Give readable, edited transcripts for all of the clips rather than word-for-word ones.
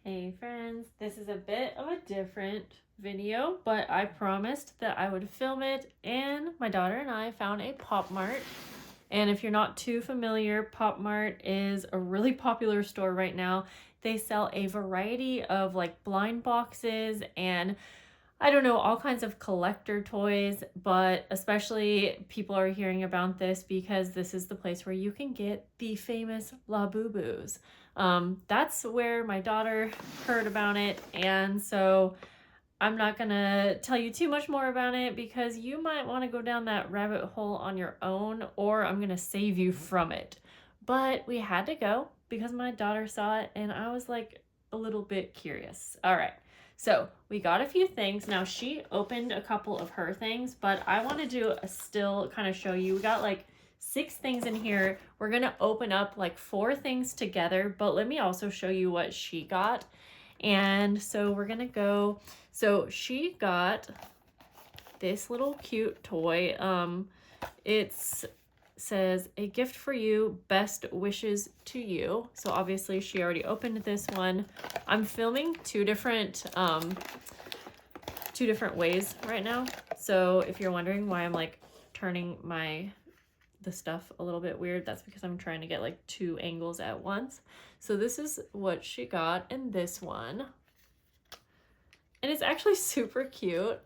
Hey friends, this is a bit of a different video, but I promised that I would film it, and my daughter and I found a Popmart. And if you're not too familiar, Popmart is a really popular store right now. They sell a variety of like blind boxes and I don't know, all kinds of collector toys, but especially people are hearing about this because this is the place where you can get the famous La Boo Boos. That's where my daughter heard about it, and so I'm not gonna tell you too much more about it because you might want to go down that rabbit hole on your own, or I'm gonna save you from it. But we had to go because my daughter saw it, and I was like a little bit curious. All right. So we got a few things. Now she opened a couple of her things, but I wanted to still kind of show you. We got like 6 things in here. We're gonna open up like 4 things together, but let me also show you what she got. And so we're gonna go. So she got this little cute toy. It's says a gift for you, best wishes to you. So obviously she already opened this one. I'm filming two different ways right now. So if you're wondering why I'm like turning the stuff a little bit weird, that's because I'm trying to get like 2 angles at once. So this is what she got in this one. And it's actually super cute.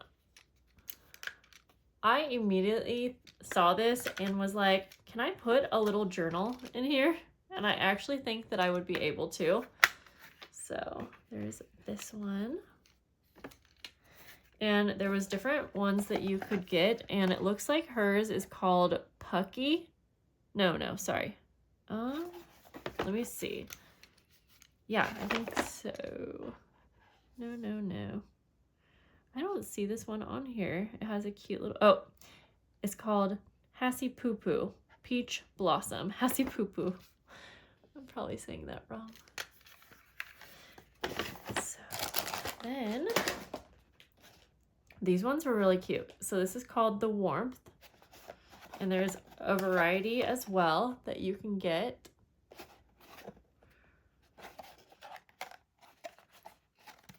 I immediately saw this and was like, can I put a little journal in here? And I actually think that I would be able to. So there's this one. And there was different ones that you could get, and it looks like hers is called Pucky. No, sorry. Let me see. Yeah, I think so. No. I don't see this one on here. It has a cute little, oh, it's called Hassy Poo Poo, Peach Blossom, Hassy Poo Poo. I'm probably saying that wrong. So then, these ones were really cute. So this is called The Warmth, and there's a variety as well that you can get.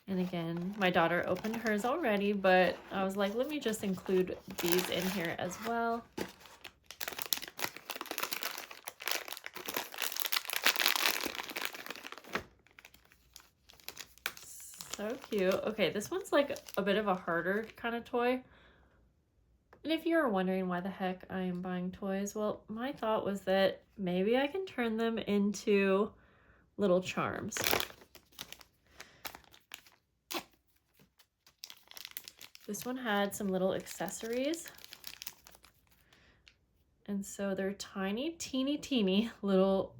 And again, my daughter opened hers already, but I was like, let me just include these in here as well. So cute. Okay, this one's like a bit of a harder kind of toy. And if you're wondering why the heck I am buying toys, well, my thought was that maybe I can turn them into little charms. This one had some little accessories. And so they're tiny, teeny little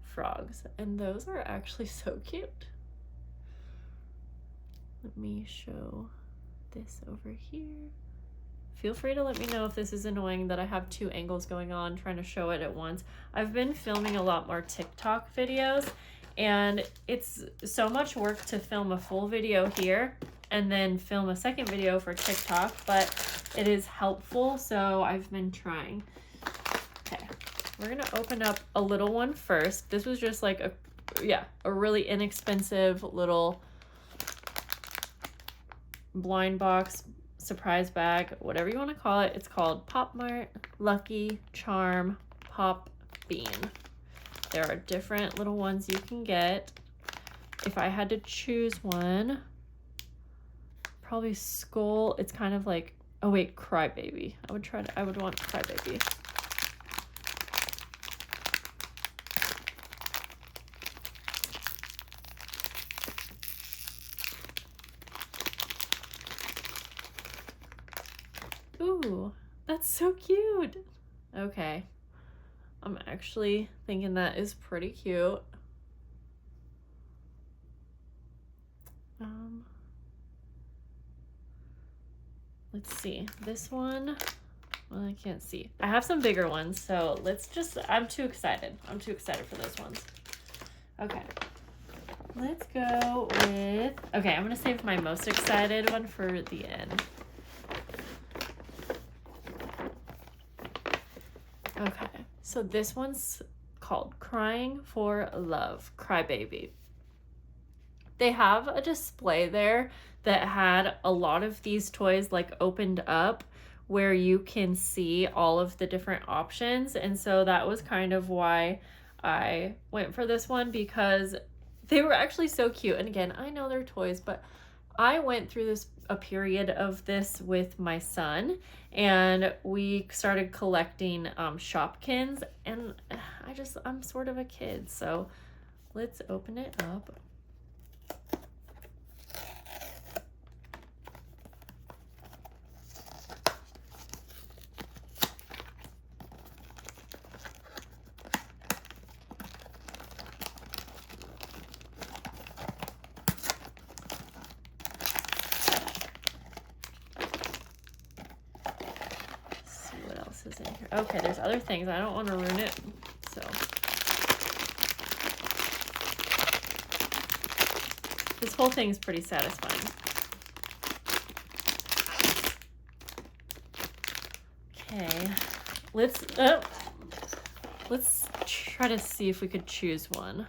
frogs. And those are actually so cute. Let me show this over here. Feel free to let me know if this is annoying that I have 2 angles going on trying to show it at once. I've been filming a lot more TikTok videos, and it's so much work to film a full video here and then film a second video for TikTok, but it is helpful, so I've been trying. Okay, we're gonna open up a little one first. This was just like a really inexpensive little blind box, surprise bag, whatever you want to call it. It's called Popmart Lucky Charm Pop Bean. There are different little ones you can get. If I had to choose one, probably Skull. It's kind of like, oh wait, Crybaby. I would want Crybaby. Ooh, that's so cute. Okay. I'm actually thinking that is pretty cute. Let's see. This one, well, I can't see. I have some bigger ones, so I'm too excited. I'm too excited for those ones. Okay. Let's go with, okay, I'm gonna save my most excited one for the end. Okay, so this one's called Crying for Love, Crybaby. They have a display there that had a lot of these toys like opened up where you can see all of the different options. And so that was kind of why I went for this one, because they were actually so cute. And again, I know they're toys, but I went through a period of this with my son, and we started collecting Shopkins, and I'm sort of a kid, so let's open it up. In here. Okay, there's other things. I don't want to ruin it. So this whole thing is pretty satisfying. Okay, let's try to see if we could choose one.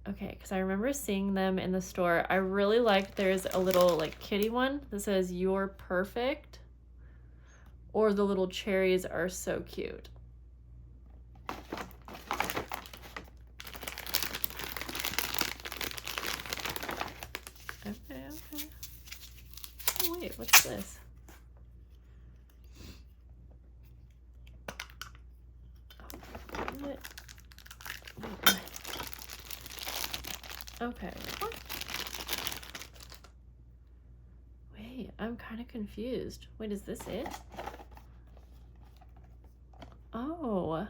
Okay, because I remember seeing them in the store. I really like, there's a little like kitty one that says "You're perfect." Or the little cherries are so cute. Okay. Oh, wait, what's this? Okay. Wait, I'm kind of confused. Wait, is this it? Oh.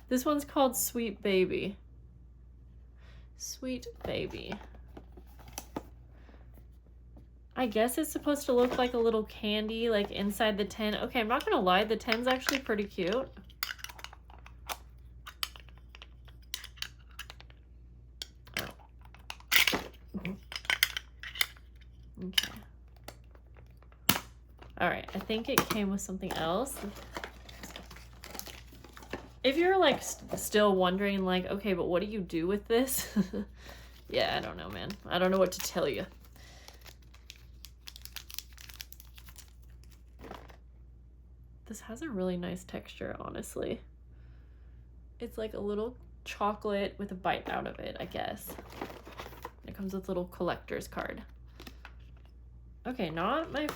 This one's called Sweet Baby. Sweet Baby. I guess it's supposed to look like a little candy, like inside the tin. Okay, I'm not gonna lie, the tin's actually pretty cute. Oh. Okay. All right, I think it came with something else. If you're like still wondering like, okay, but what do you do with this? Yeah, I don't know, man. I don't know what to tell you. This has a really nice texture, honestly. It's like a little chocolate with a bite out of it, I guess. It comes with a little collector's card. Okay, like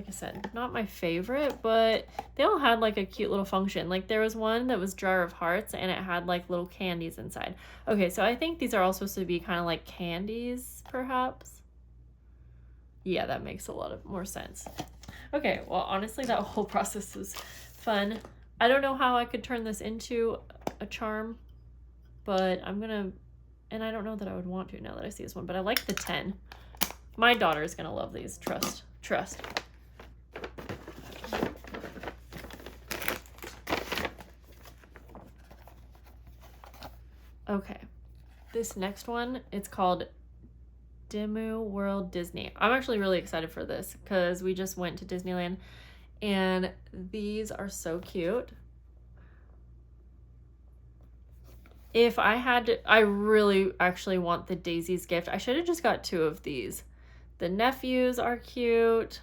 I said, not my favorite, but they all had like a cute little function. Like there was one that was Jar of Hearts and it had like little candies inside. Okay, so I think these are all supposed to be kind of like candies, perhaps. Yeah, that makes a lot more sense. Okay, well, honestly, that whole process was fun. I don't know how I could turn this into a charm, but I'm gonna, and I don't know that I would want to now that I see this one, but I like the 10. My daughter's gonna love these, trust. Okay, this next one, it's called Demu World Disney. I'm actually really excited for this because we just went to Disneyland and these are so cute. If I had to, I really actually want the Daisy's Gift. I should have just got 2 of these. The nephews are cute.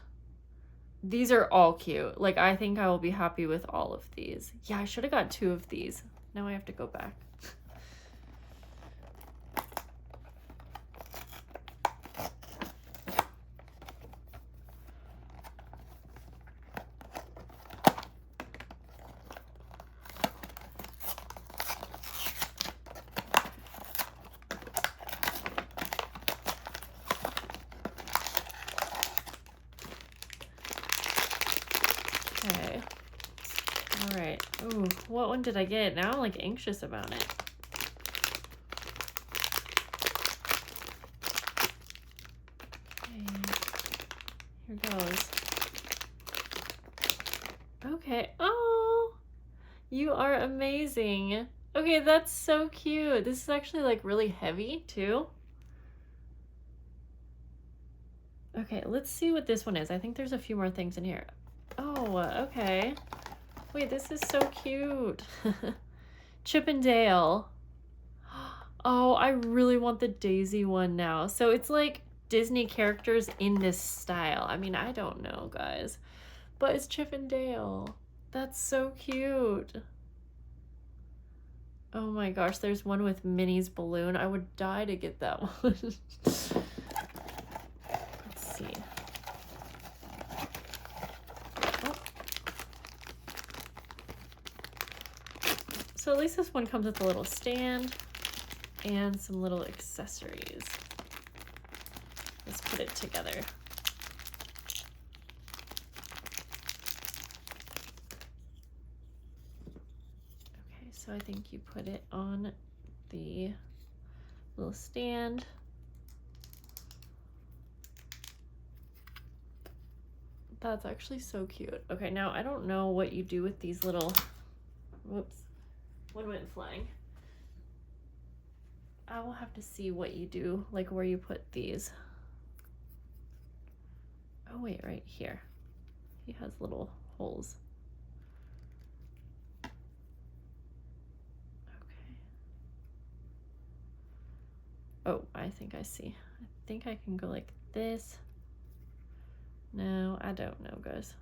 These are all cute. Like, I think I will be happy with all of these. Yeah, I should have got 2 of these. Now I have to go back. Okay. All right. Ooh, what one did I get? Now I'm like anxious about it. Okay. Here goes. Okay. Oh, you are amazing. Okay, that's so cute. This is actually like really heavy too. Okay, let's see what this one is. I think there's a few more things in here. Oh, okay. Wait, this is so cute. Chip and Dale. Oh, I really want the Daisy one now. So it's like Disney characters in this style. I mean, I don't know, guys, but it's Chip and Dale. That's so cute. Oh my gosh, there's one with Minnie's balloon. I would die to get that one. Let's see. Oh. So at least this one comes with a little stand and some little accessories. Let's put it together. Okay, so I think you put it on the little stand. That's actually so cute. Okay, now I don't know what you do with these little, whoops, one went flying. I will have to see what you do, like where you put these. Oh wait, right here. He has little holes. Okay. Oh, I think I see. I think I can go like this. No, I don't know, guys.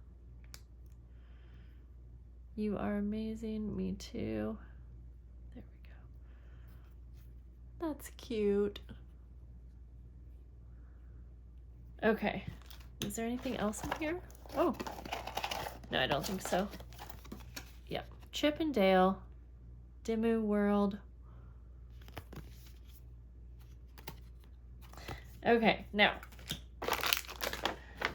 You are amazing. Me too. There we go. That's cute. Okay. Is there anything else in here? Oh. No, I don't think so. Yeah. Chip and Dale. Dimmu World. Okay, now.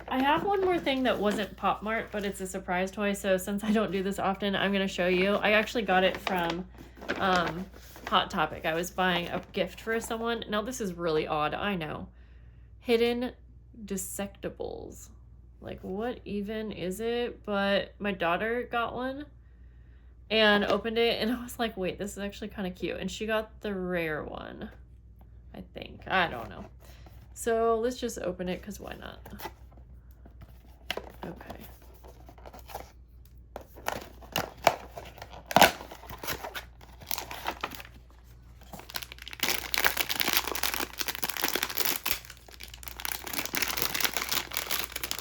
I have one more thing that wasn't Popmart, but it's a surprise toy. So since I don't do this often, I'm going to show you. I actually got it from Hot Topic. I was buying a gift for someone. Now this is really odd, I know. Hidden Dissectables. Like, what even is it? But my daughter got one and opened it, and I was like, wait, this is actually kind of cute. And she got the rare one, I think. I don't know. So let's just open it, because why not? Okay.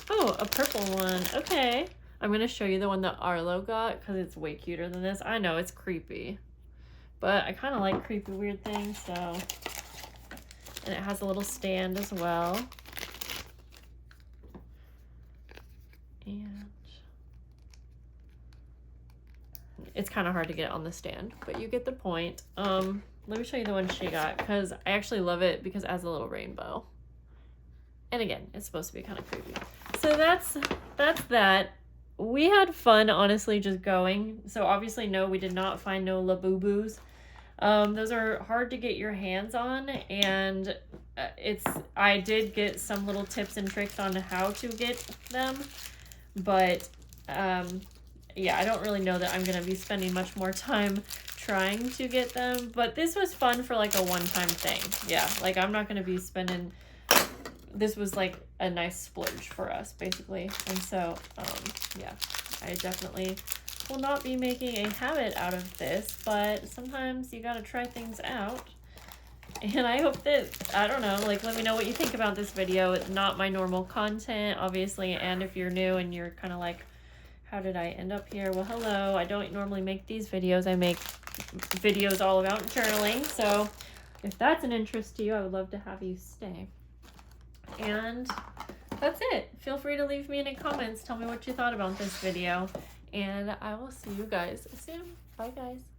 Oh, a purple one. Okay. I'm going to show you the one that Arlo got because it's way cuter than this. I know, it's creepy. But I kind of like creepy weird things, so. And it has a little stand as well. And it's kind of hard to get it on the stand, but you get the point. Let me show you the one she got because I actually love it because it has a little rainbow. And again, it's supposed to be kind of creepy. So that's that. We had fun, honestly, just going. So obviously, no, we did not find no Labubus. Those are hard to get your hands on, and I did get some little tips and tricks on how to get them, but yeah, I don't really know that I'm gonna be spending much more time trying to get them, but this was fun for like a one-time thing. Yeah, like I'm not gonna be spending, this was like a nice splurge for us basically. And so yeah, I definitely will not be making a habit out of this, but sometimes you gotta try things out. And I hope that, I don't know, like let me know what you think about this video. It's not my normal content, obviously, and if you're new and you're kind of like, how did I end up here? Well, hello, I don't normally make these videos. I make videos all about journaling, so if that's an interest to you, I would love to have you stay. And that's it. Feel free to leave me any comments. Tell me what you thought about this video, and I will see you guys soon. Bye, guys.